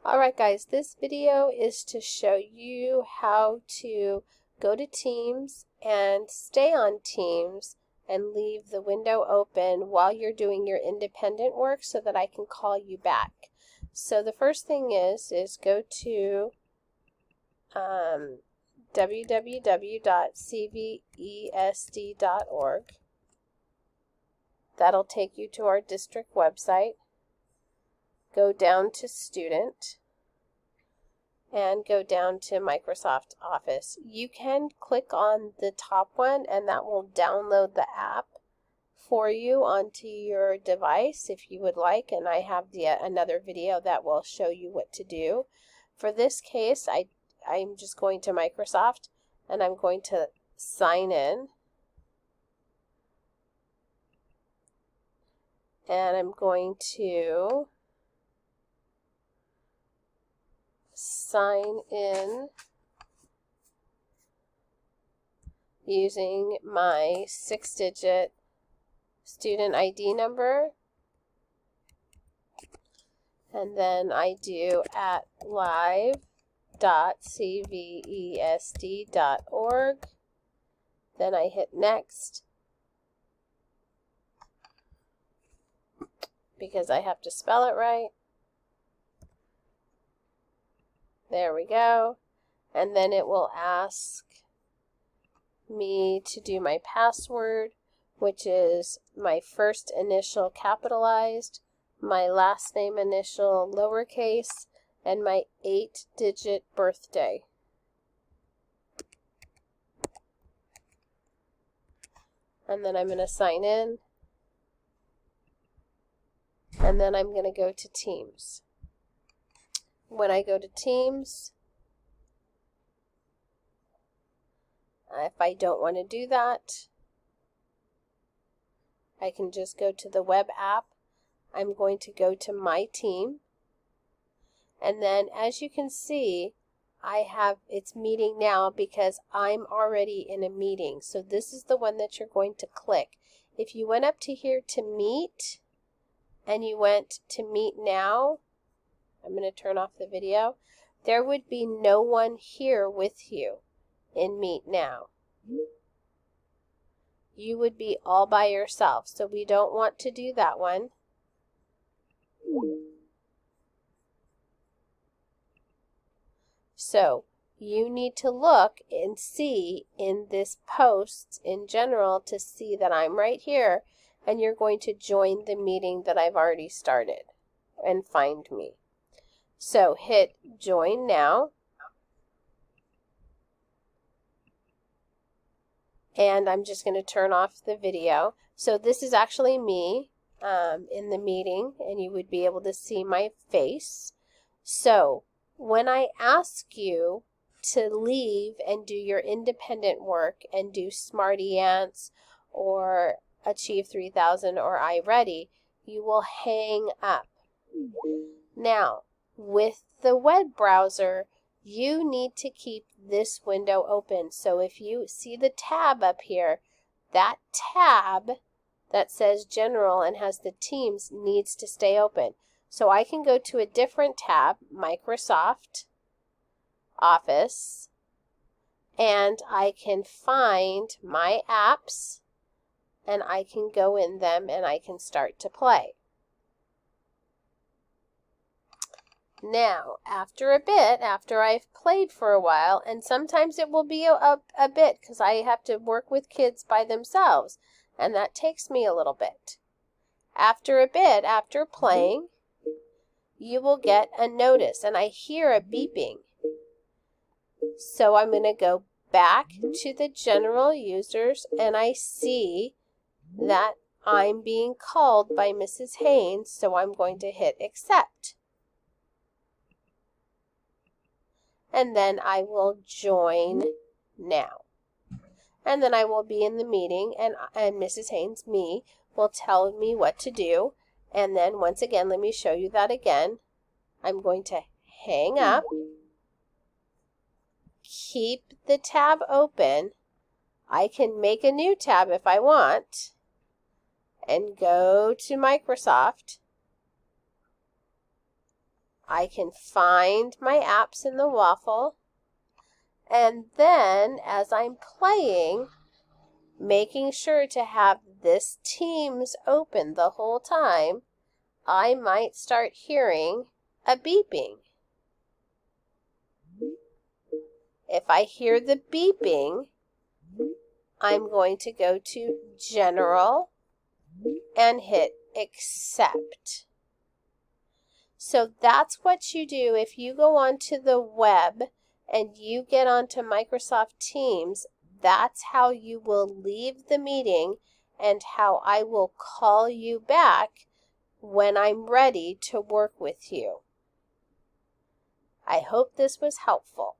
Alright guys, this video is to show you how to go to Teams and stay on Teams and leave the window open while you're doing your independent work so that I can call you back. So the first thing is go to www.cvesd.org. That'll take you to our district website. Go down to Student and go down to Microsoft Office. You can click on the top one and that will download the app for you onto your device if you would like, and I have another video that will show you what to do. For this case, I'm just going to Microsoft and I'm going to sign in. And I'm going to sign in using my 6-digit student ID number, and then I do at live.cvesd.org, then I hit next because I have to spell it right. There we go. And then it will ask me to do my password, which is my first initial capitalized, my last name initial lowercase, and my 8-digit birthday. And then I'm going to sign in. And then I'm going to go to Teams. When I go to Teams, if I don't want to do that, I can just go to the web app. I'm going to go to My Team. And then as you can see, it's meeting now because I'm already in a meeting. So this is the one that you're going to click. If you went up to here to Meet and you went to Meet Now, I'm going to turn off the video. There would be no one here with you in Meet Now. You would be all by yourself. So we don't want to do that one. So you need to look and see in this post in general to see that I'm right here, and you're going to join the meeting that I've already started and find me. So hit join now, and I'm just going to turn off the video. So this is actually me in the meeting, and you would be able to see my face. So when I ask you to leave and do your independent work and do Smarty Ants or Achieve 3000 or iReady, you will hang up. Now, with the web browser, you need to keep this window open. So if you see the tab up here, that tab that says General and has the Teams needs to stay open. So I can go to a different tab, Microsoft Office, and I can find my apps, and I can go in them and I can start to play. Now, after a bit, after I've played for a while, and sometimes it will be a bit because I have to work with kids by themselves, and that takes me a little bit. After a bit, after playing, you will get a notice, and I hear a beeping. So I'm going to go back to the general users, and I see that I'm being called by Mrs. Haynes, so I'm going to hit accept. And then I will join now. And then I will be in the meeting, and Mrs. Haynes, me, will tell me what to do. And then once again, let me show you that again. I'm going to hang up, keep the tab open. I can make a new tab if I want, and go to Microsoft. I can find my apps in the waffle, and then as I'm playing, making sure to have this Teams open the whole time, I might start hearing a beeping. If I hear the beeping, I'm going to go to General and hit Accept. So that's what you do if you go onto the web and you get onto Microsoft Teams. That's how you will leave the meeting and how I will call you back when I'm ready to work with you. I hope this was helpful.